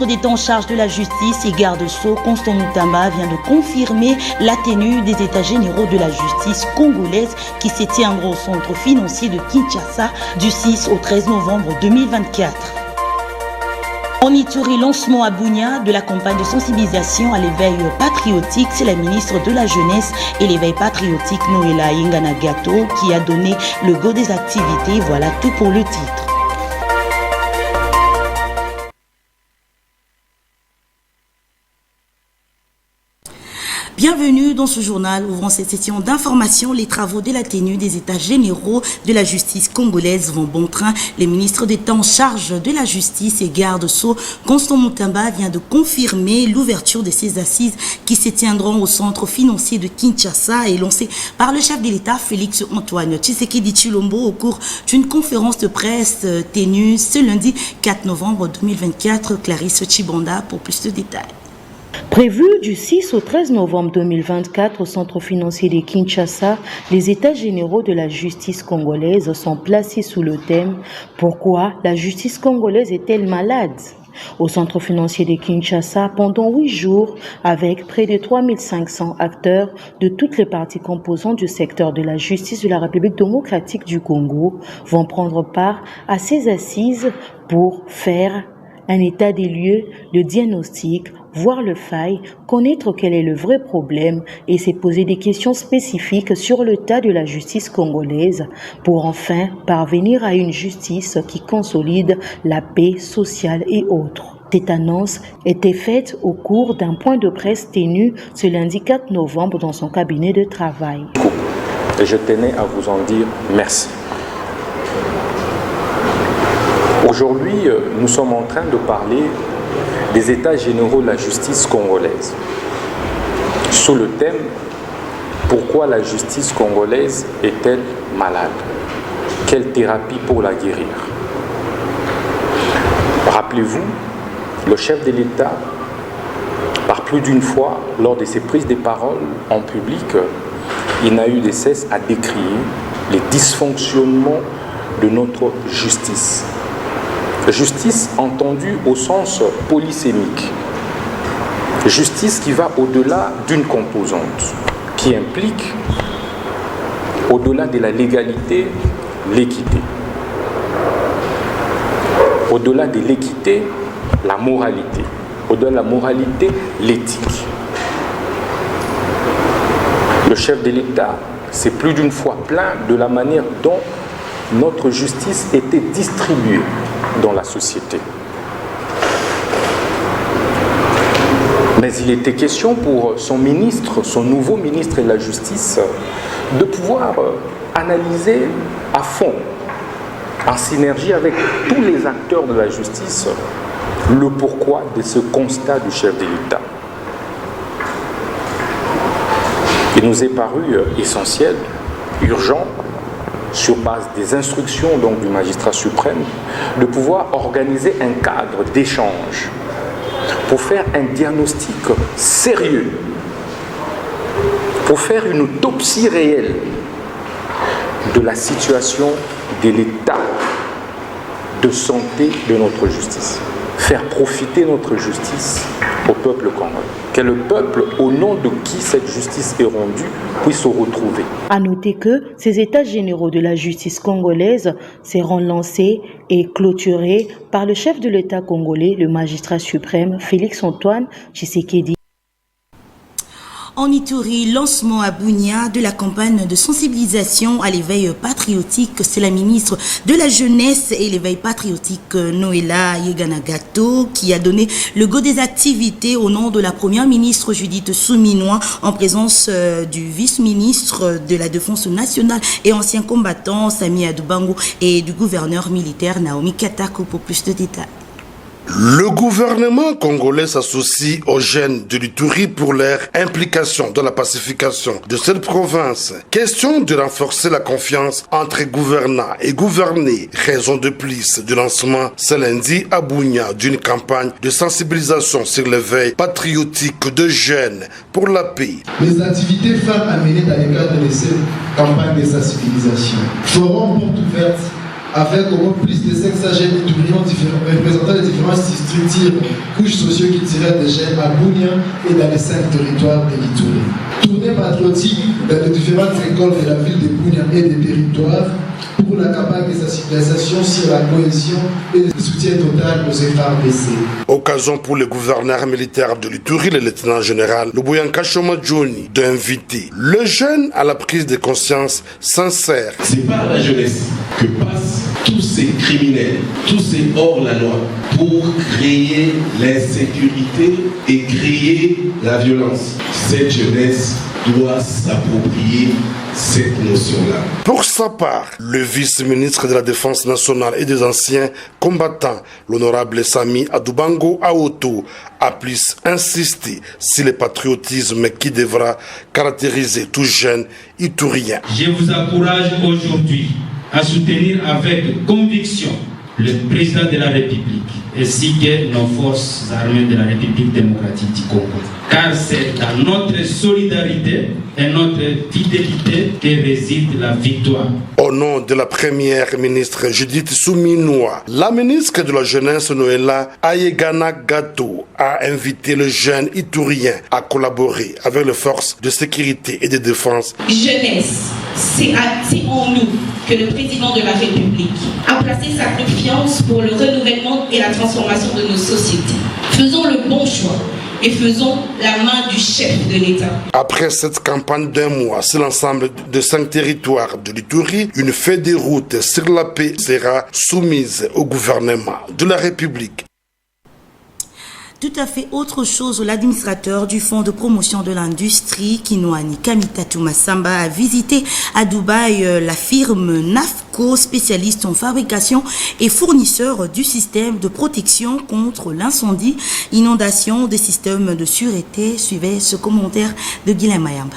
ministre d'État en charge de la justice et garde-sceaux, Constant Mutamba, vient de confirmer la tenue des états généraux de la justice congolaise qui se tiendront au centre financier de Kinshasa du 6 au 13 novembre 2024. En Ituri, lancement à Bunia de la campagne de sensibilisation à l'éveil patriotique. C'est la ministre de la Jeunesse et l'éveil patriotique Noéla Yenganagato qui a donné le go des activités. Voilà tout pour le titre. Bienvenue dans ce journal. Ouvrant cette session d'information, les travaux de la tenue des états généraux de la justice congolaise vont bon train. Les ministres d'État en charge de la justice et garde-sceaux, Constant Mutamba, vient de confirmer l'ouverture de ces assises qui se tiendront au centre financier de Kinshasa et lancée par le chef de l'État, Félix Antoine Tshisekedi Tshilombo, au cours d'une conférence de presse tenue ce lundi 4 novembre 2024. Clarisse Chibanda pour plus de détails. Prévu du 6 au 13 novembre 2024 au centre financier de Kinshasa, les états généraux de la justice congolaise sont placés sous le thème « Pourquoi la justice congolaise est-elle malade ?» Au centre financier de Kinshasa, pendant 8 jours, avec près de 3500 acteurs de toutes les parties composantes du secteur de la justice de la République démocratique du Congo, vont prendre part à ces assises pour faire un état des lieux, le diagnostic, voir le faille, connaître quel est le vrai problème et se poser des questions spécifiques sur l'état de la justice congolaise pour enfin parvenir à une justice qui consolide la paix sociale et autres. Cette annonce était faite au cours d'un point de presse tenu ce lundi 4 novembre dans son cabinet de travail. Et je tenais à vous en dire merci. Aujourd'hui, nous sommes en train de parler des états généraux de la justice congolaise, sous le thème « Pourquoi la justice congolaise est-elle malade? Quelle thérapie pour la guérir ?» Rappelez-vous, le chef de l'État, par plus d'une fois, lors de ses prises de parole en public, il n'a eu de cesse à décrier les dysfonctionnements de notre justice. Justice entendue au sens polysémique. Justice qui va au-delà d'une composante, qui implique, au-delà de la légalité, l'équité. Au-delà de l'équité, la moralité. Au-delà de la moralité, l'éthique. Le chef de l'État s'est plus d'une fois plaint de la manière dont notre justice était distribuée dans la société. Mais il était question pour son ministre, son nouveau ministre de la Justice, de pouvoir analyser à fond, en synergie avec tous les acteurs de la justice, le pourquoi de ce constat du chef de l'État. Il nous est paru essentiel, urgent, sur base des instructions donc, du magistrat suprême, de pouvoir organiser un cadre d'échange pour faire un diagnostic sérieux, pour faire une autopsie réelle de la situation de l'état de santé de notre justice. Faire profiter notre justice au peuple congolais. Que le peuple, au nom de qui cette justice est rendue, puisse se retrouver. À noter que ces états généraux de la justice congolaise seront lancés et clôturés par le chef de l'État congolais, le magistrat suprême Félix Antoine Tshisekedi. En Ituri, lancement à Bunia de la campagne de sensibilisation à l'éveil patriotique. C'est la ministre de la Jeunesse et l'éveil patriotique Noéla Yenganagato qui a donné le go des activités au nom de la première ministre Judith Suminwa en présence du vice-ministre de la Défense nationale et ancien combattant Sami Adubango et du gouverneur militaire Naomi Katako pour plus de détails. Le gouvernement congolais s'associe aux jeunes de l'Ituri pour leur implication dans la pacification de cette province. Question de renforcer la confiance entre gouvernants et gouvernés. Raison de plus du lancement ce lundi à Bunia d'une campagne de sensibilisation sur l'éveil patriotique de jeunes pour la paix. Les activités phares amenées dans le cadre de cette campagne de sensibilisation. Forum porte ouverte avec au moins plus de 500 jeunes étudiants représentant les différentes structures, couches socio-culturelles des jeunes à Bunia et dans les 5 territoires de l'Ituri. Tournée patriotique dans les différentes écoles de la ville de Bunia et des territoires pour la campagne de sensibilisation sur la cohésion et le soutien total aux FARDC. Occasion pour le gouverneur militaire de l'Ituri, le lieutenant-général Lubuyanka Choma Johnny, d'inviter le jeune à la prise de conscience sincère. C'est par la jeunesse que passent tous ces criminels, tous ces hors-la-loi, pour créer l'insécurité et créer la violence. Cette jeunesse doit s'approprier cette notion-là. Pour sa part, le vice-ministre de la Défense nationale et des anciens combattants, l'honorable Sami Adoubango Aoto, a plus insisté sur le patriotisme qui devra caractériser tout jeune iturien. Je vous encourage aujourd'hui à soutenir avec conviction le président de la République ainsi que nos forces armées de la République démocratique du Congo. Car c'est dans notre solidarité et notre fidélité que réside la victoire. Au nom de la première ministre Judith Souminoua, la ministre de la Jeunesse Noëlla Ayegana Gato a invité le jeune iturien à collaborer avec les forces de sécurité et de défense. Jeunesse, c'est en nous que le président de la République a placé sa confiance pour le renouvellement et la transformation de nos sociétés. Faisons le bon choix et faisons la main du chef de l'État. Après cette campagne d'un mois sur l'ensemble de 5 territoires de l'Ituri, une feuille de route sur la paix sera soumise au gouvernement de la République. Tout à fait autre chose, l'administrateur du Fonds de promotion de l'industrie, Kinwani Kamitatu Massamba, a visité à Dubaï la firme NAFCO, spécialiste en fabrication et fournisseur du système de protection contre l'incendie, inondation des systèmes de sûreté. Suivez ce commentaire de Guilhem Mayamba.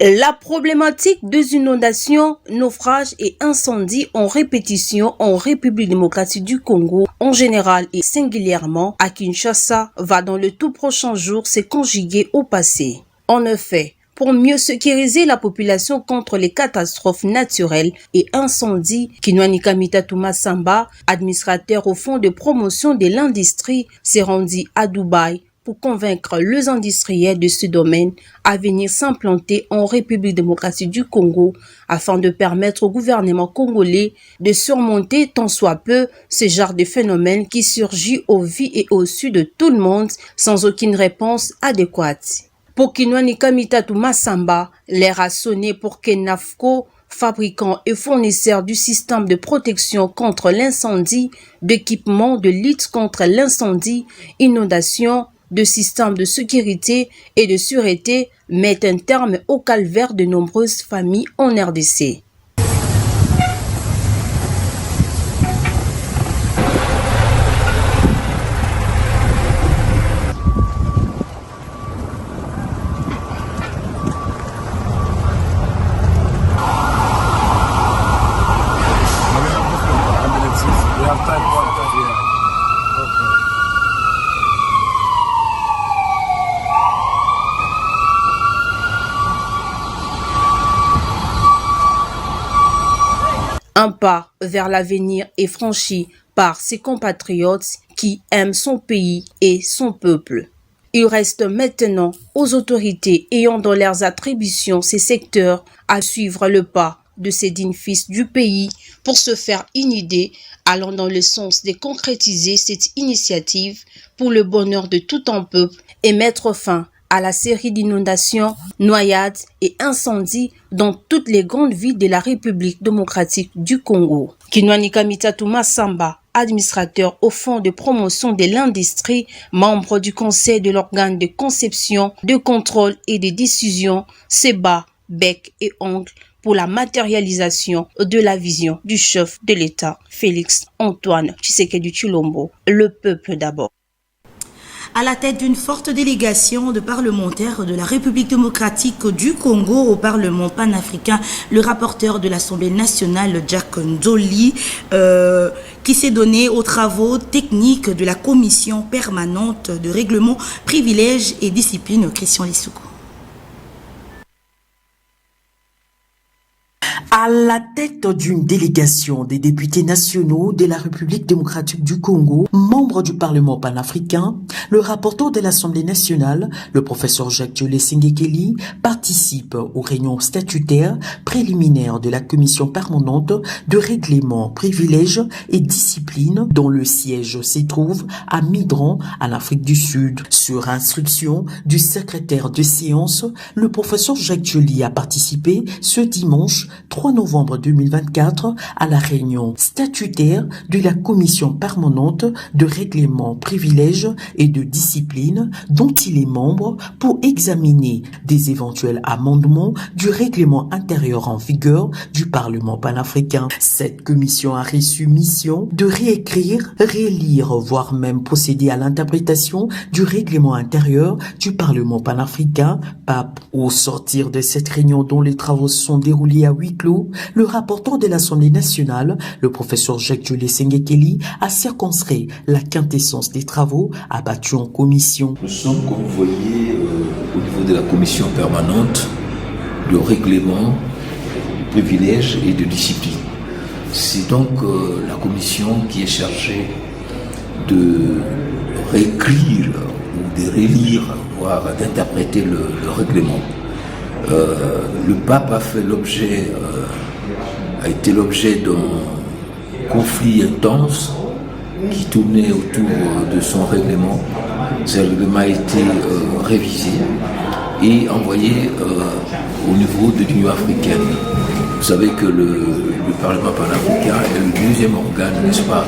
La problématique des inondations, naufrages et incendies en répétition en République démocratique du Congo, en général et singulièrement à Kinshasa, va dans le tout prochain jour se conjuguer au passé. En effet, pour mieux sécuriser la population contre les catastrophes naturelles et incendies, Kinwani Kamitatu Massamba, administrateur au Fonds de promotion de l'industrie, s'est rendu à Dubaï pour convaincre les industriels de ce domaine à venir s'implanter en République démocratique du Congo afin de permettre au gouvernement congolais de surmonter tant soit peu ce genre de phénomène qui surgit au vu et au su de tout le monde sans aucune réponse adéquate. Pour Kinwani Kamitatu Massamba, l'air a sonné pour que NAFCO, fabricant et fournisseur du système de protection contre l'incendie, d'équipements de lutte contre l'incendie, inondation, de systèmes de sécurité et de sûreté mettent un terme au calvaire de nombreuses familles en RDC. Un pas vers l'avenir est franchi par ses compatriotes qui aiment son pays et son peuple. Il reste maintenant aux autorités ayant dans leurs attributions ces secteurs à suivre le pas de ces dignes fils du pays pour se faire une idée allant dans le sens de concrétiser cette initiative pour le bonheur de tout un peuple et mettre fin à la série d'inondations, noyades et incendies dans toutes les grandes villes de la République démocratique du Congo. Kinwani Kamitatu Massamba, administrateur au Fonds de promotion de l'industrie, membre du conseil de l'organe de conception, de contrôle et de décision, se bat bec et ongle pour la matérialisation de la vision du chef de l'État, Félix Antoine Tshisekedi Tshilombo, le peuple d'abord. À la tête d'une forte délégation de parlementaires de la République démocratique du Congo au Parlement panafricain, le rapporteur de l'Assemblée nationale, Jack Ndoli, qui s'est donné aux travaux techniques de la commission permanente de règlement, privilèges et discipline, Christian Lissouko. À la tête d'une délégation des députés nationaux de la République démocratique du Congo, membre du Parlement panafricain, le rapporteur de l'Assemblée nationale, le professeur Jacques-Diolé Sengekeli, participe aux réunions statutaires préliminaires de la commission permanente de règlement, privilèges et discipline dont le siège se trouve à Midran, en Afrique du Sud. Sur instruction du secrétaire de séance, le professeur Jacques-Diolé a participé ce dimanche 3 novembre 2024 à la réunion statutaire de la commission permanente de règlement, privilèges et de discipline dont il est membre pour examiner des éventuels amendements du règlement intérieur en vigueur du Parlement panafricain. Cette commission a reçu mission de réécrire, relire, voire même procéder à l'interprétation du règlement intérieur du Parlement panafricain, PAP. Au sortir de cette réunion dont les travaux se sont déroulés à huis clos, le rapporteur de l'Assemblée nationale, le professeur Jacques-Diolé Sengekeli, a circonscrit la quintessence des travaux abattus en commission. Nous sommes, comme vous voyez, au niveau de la commission permanente de règlement, de privilèges et de discipline. C'est donc la commission qui est chargée de réécrire ou de relire, voire d'interpréter le règlement. Le pape a été l'objet d'un conflit intense qui tournait autour de son règlement. Ce règlement a été révisé et envoyé au niveau de l'Union africaine. Vous savez que le Parlement panafricain est le deuxième organe, n'est-ce pas,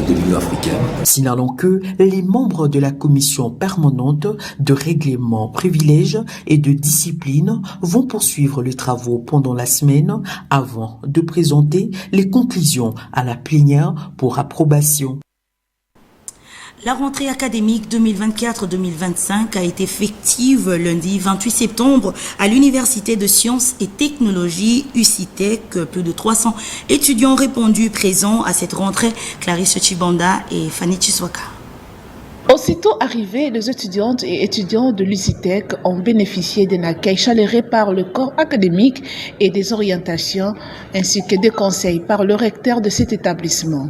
de l'Union africaine. Signalons que les membres de la commission permanente de règlement, privilèges et de discipline vont poursuivre les travaux pendant la semaine avant de présenter les conclusions à la plénière pour approbation. La rentrée académique 2024-2025 a été effective lundi 28 septembre à l'Université de sciences et technologies UCITEC. Plus de 300 étudiants ont répondu présents à cette rentrée. Clarisse Chibanda et Fanny Chiswaka. Aussitôt arrivés, les étudiantes et étudiants de l'UCITEC ont bénéficié d'un accueil chaleureux par le corps académique et des orientations, ainsi que des conseils par le recteur de cet établissement.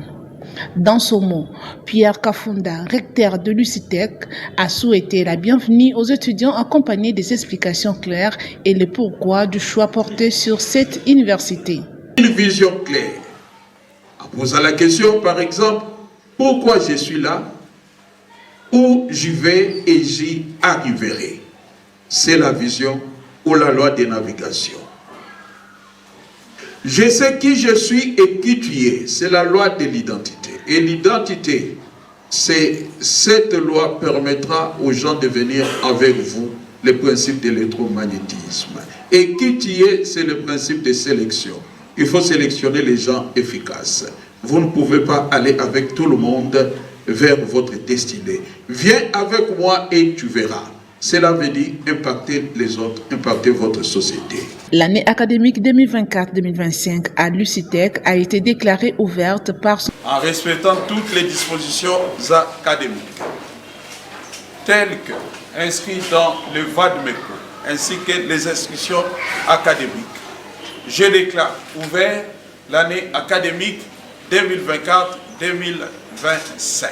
Dans ce mot, Pierre Kafunda, recteur de l'UCITEC, a souhaité la bienvenue aux étudiants accompagnés des explications claires et le pourquoi du choix porté sur cette université. Une vision claire. En posant la question, par exemple, pourquoi je suis là, où j'y vais et j'y arriverai. C'est la vision ou la loi des navigations. Je sais qui je suis et qui tu es. C'est la loi de l'identité. Et l'identité, cette loi permettra aux gens de venir avec vous le principe de l'électromagnétisme. Et qui tu es, c'est le principe de sélection. Il faut sélectionner les gens efficaces. Vous ne pouvez pas aller avec tout le monde vers votre destinée. Viens avec moi et tu verras. Cela veut dire impacter les autres, impacter votre société. L'année académique 2024-2025 à l'UCITEC a été déclarée ouverte par... En respectant toutes les dispositions académiques, telles que inscrites dans le VADMECO, ainsi que les inscriptions académiques, je déclare ouvert l'année académique 2024-2025.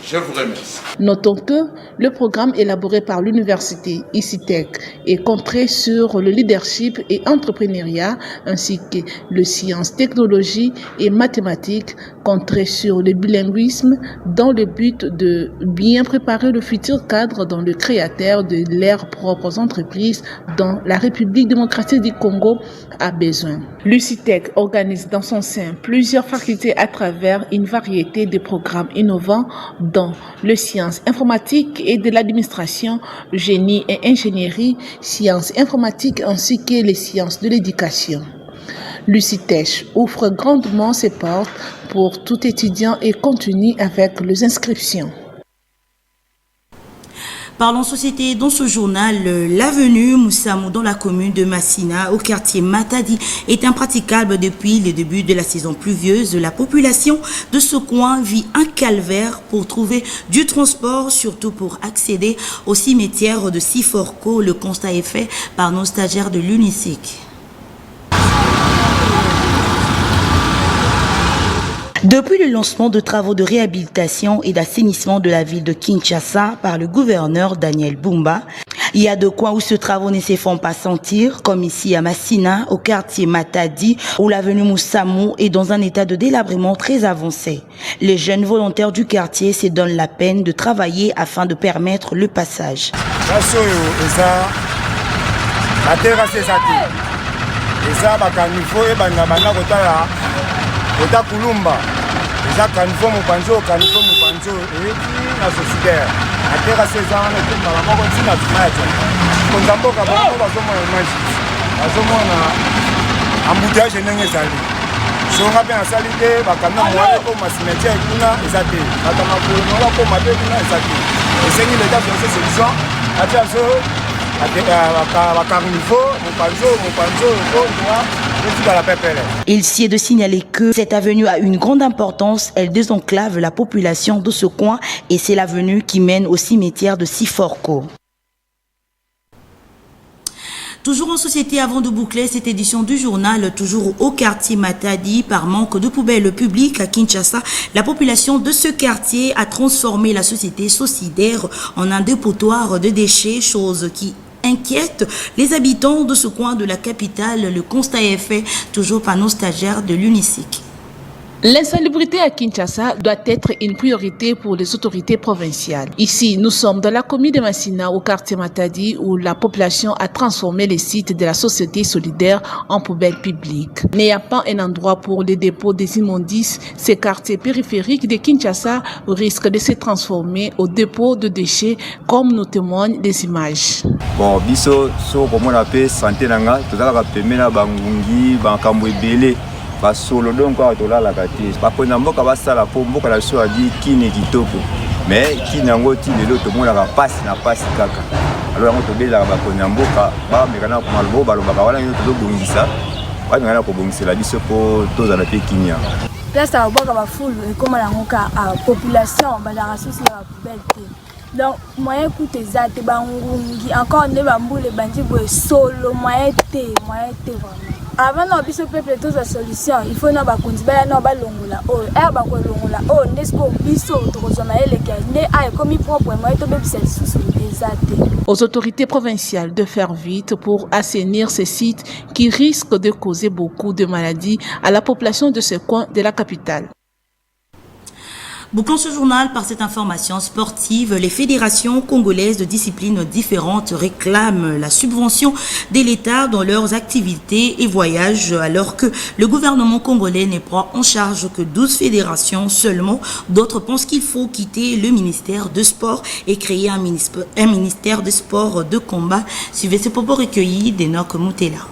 Je vous remercie. Notons que le programme élaboré par l'université UCITEC est centré sur le leadership et entrepreneuriat ainsi que les sciences, technologies et mathématiques, centré sur le bilinguisme dans le but de bien préparer le futur cadre dans le créateur de leurs propres entreprises dont la République démocratique du Congo a besoin. L'UCITEC organise dans son sein plusieurs facultés à travers une variété de programmes innovants dans les sciences informatiques et de l'administration, génie et ingénierie, sciences informatiques ainsi que les sciences de l'éducation. L'UCITEC ouvre grandement ses portes pour tout étudiant et continue avec les inscriptions. Parlons société dans ce journal. L'avenue Moussamou dans la commune de Massina au quartier Matadi est impraticable depuis le début de la saison pluvieuse. La population de ce coin vit un calvaire pour trouver du transport, surtout pour accéder au cimetière de Siforco. Le constat est fait par nos stagiaires de l'UNICEC. Depuis le lancement de travaux de réhabilitation et d'assainissement de la ville de Kinshasa par le gouverneur Daniel Bumba, il y a de quoi où ce travaux ne se font pas sentir, comme ici à Massina, au quartier Matadi, où l'avenue Moussamou est dans un état de délabrement très avancé. Les jeunes volontaires du quartier se donnent la peine de travailler afin de permettre le passage. Il s'y est de signaler que cette avenue a une grande importance, elle désenclave la population de ce coin et c'est l'avenue qui mène au cimetière de Siforko. Toujours en société, avant de boucler cette édition du journal, toujours au quartier Matadi, par manque de poubelles publiques à Kinshasa, la population de ce quartier a transformé la société Socidaire en un dépotoir de déchets, chose qui inquiète les habitants de ce coin de la capitale. Le constat est fait toujours par nos stagiaires de l'UNICIC. L'insalubrité à Kinshasa doit être une priorité pour les autorités provinciales. Ici, nous sommes dans la commune de Massina, au quartier Matadi, où la population a transformé les sites de la société solidaire en poubelles publiques. Il n'y a pas un endroit pour les dépôts des immondices. Ces quartiers périphériques de Kinshasa risquent de se transformer au dépôt de déchets, comme nous témoignent des images. Bon, biso so comme on appelle santé nanga, tout ça va permettre bangungi, bankambo ebele. Basolo donc quoi to la kati ba pona mboka basala po mboka la so adi kini kitoko mais kini yango ti lelo to mona ka passe na passe kaka alors yango to bela ba pona mboka ba mekana ko malbo ba lobaka wana yo to bongisa ba ngana ko bongisa la biso po to za la pe kinia place à boka ba full comme la ngoka a population ba la race la poubelle donc moyen coûte zate ba ngungi encore ne ba mbule bandi bo solo moyen te vraiment. Avant de faire peuple toute la solution, il faut que nous continuions à longola. Oh, herbe à longola. Oh, n'est-ce pas biso torozamae les gars. Ne a comme propre moi to be sous les aux autorités provinciales de faire vite pour assainir ces sites qui risquent de causer beaucoup de maladies à la population de ce coin de la capitale. Bouclons ce journal par cette information sportive. Les fédérations congolaises de disciplines différentes réclament la subvention de l'État dans leurs activités et voyages, alors que le gouvernement congolais ne prend en charge que 12 fédérations seulement. D'autres pensent qu'il faut quitter le ministère de Sport et créer un ministère de Sport de combat. Suivez ces propos recueillis d'Enoch Moutela.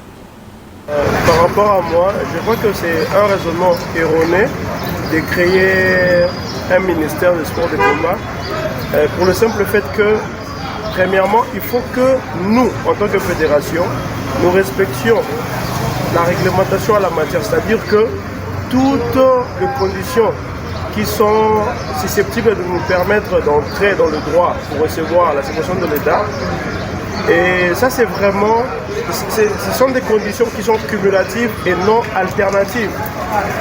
Par rapport à moi, je crois que c'est un raisonnement erroné de créer un ministère de sport de combat pour le simple fait que, premièrement, il faut que nous, en tant que fédération, nous respections la réglementation à la matière, c'est-à-dire que toutes les conditions qui sont susceptibles de nous permettre d'entrer dans le droit pour recevoir la subvention de l'État. Et ça, c'est vraiment, ce sont des conditions qui sont cumulatives et non alternatives.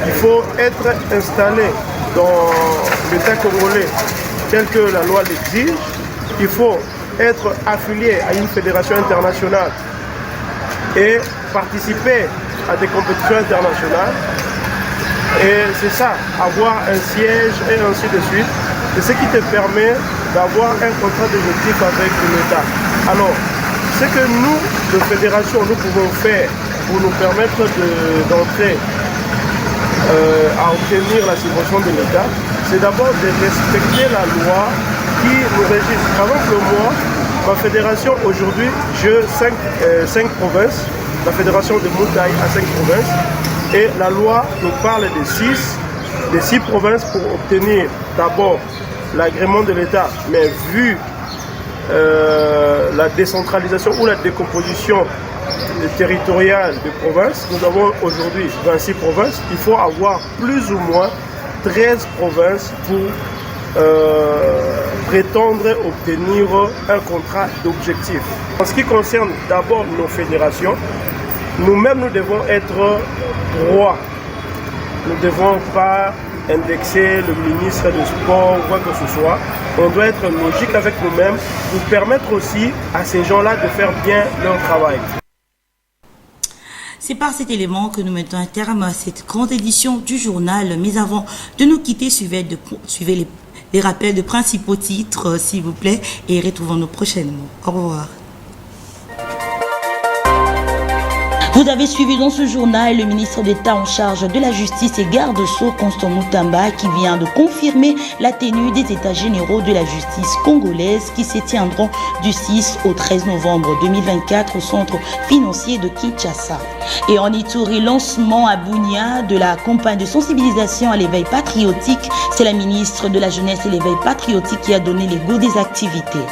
Il faut être installé dans l'État congolais tel que la loi l'exige. Il faut être affilié à une fédération internationale et participer à des compétitions internationales. Et c'est ça, avoir un siège et ainsi de suite. C'est ce qui te permet d'avoir un contrat d'objectif avec l'État. Alors, ce que nous, de fédération, nous pouvons faire pour nous permettre d'entrer à obtenir la subvention de l'État, c'est d'abord de respecter la loi qui nous régit. Par exemple, moi, ma fédération, aujourd'hui, j'ai 5 provinces. La fédération de Moutaï a 5 provinces. Et la loi nous parle de 6 provinces pour obtenir d'abord l'agrément de l'État. Mais vu la décentralisation ou la décomposition territoriale des provinces, nous avons aujourd'hui 26 provinces. Il faut avoir plus ou moins 13 provinces pour prétendre obtenir un contrat d'objectif. En ce qui concerne d'abord nos fédérations, nous-mêmes nous devons être droits. Nous ne devons pas indexer le ministre du Sport ou quoi que ce soit. On doit être logique avec nous-mêmes pour permettre aussi à ces gens-là de faire bien leur travail. C'est par cet élément que nous mettons un terme à cette grande édition du journal. Mais avant de nous quitter, suivez les rappels de principaux titres, s'il vous plaît, et retrouvons-nous prochainement. Au revoir. Vous avez suivi dans ce journal le ministre d'État en charge de la justice et garde-sceaux Constant Mutamba qui vient de confirmer la tenue des états généraux de la justice congolaise qui se tiendront du 6 au 13 novembre 2024 au centre financier de Kinshasa. Et en Ituri, lancement à Bunia de la campagne de sensibilisation à l'éveil patriotique. C'est la ministre de la Jeunesse et l'éveil patriotique qui a donné les goûts des activités.